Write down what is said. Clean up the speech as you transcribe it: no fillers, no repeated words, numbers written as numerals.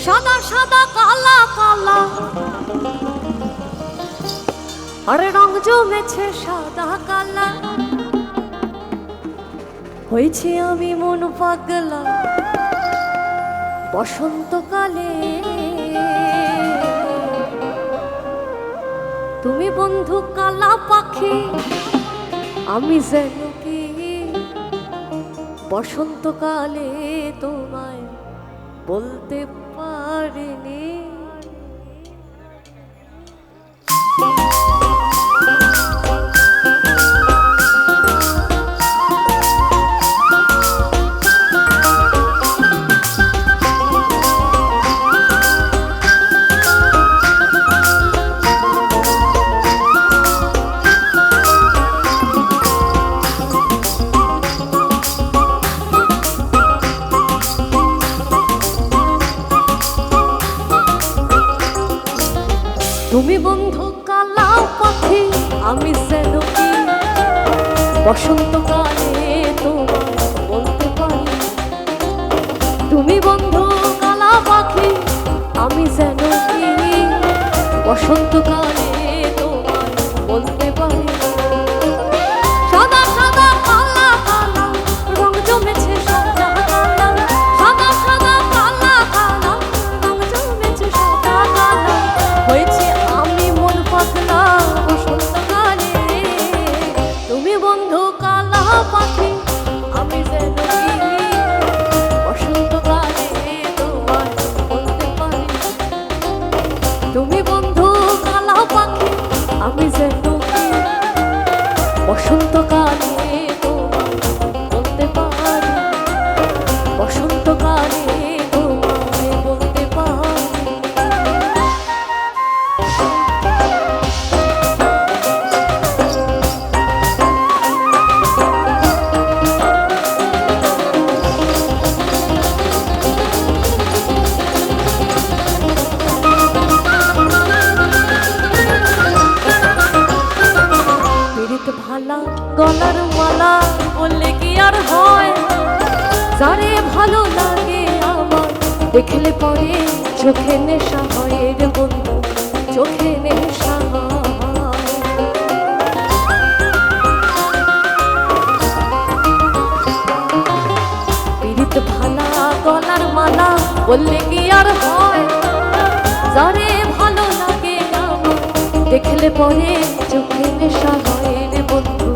সাদা সাদা কালা কালা আরে রং জমেছে সাদা কালা হয়েছে আমি মন পাগলা বসন্তকালে তুমি বন্ধু কালা পাখি আমি যেন কি বসন্তকালে তোমায় বলতে পারিনি। তুমি বন্ধু কালা পাখি আমি যেন কি বসন্তকালে তোমায় বলতে পারি। তুমি বন্ধু কালা পাখি আমি যেন কি বসন্তকালে তোমায় বলতে পারি। সাদা সাদা কালা কালা রং জমেছে সাদা কালা সাদা সাদা কালা কালা রং জমেছে সাদা কালা হয়েছে পাগলা বসন্তকালে তুমি বন্ধু কালা পাখি আমি যেন বসন্তকালে তোমায় বলতে পারি। তুমি বন্ধু কালা পাখি আমি যেন বসন্তকালে তোমায় বলতে পারি। বসন্তকালে তোমায় বলতে পারি। ভালা গলার মালা বললে কি আর হয় যারে ভালো লাগে আমার দেখলে পরে চোখে নেশা হয় রে বন্ধু চোখে নেশা হয়। পীড়িত ভালা গলার মালা বললে কি আর হয় যারে ভালো লাগে আমার দেখলে পরে চোখে নেশা হয় রে বন্ধু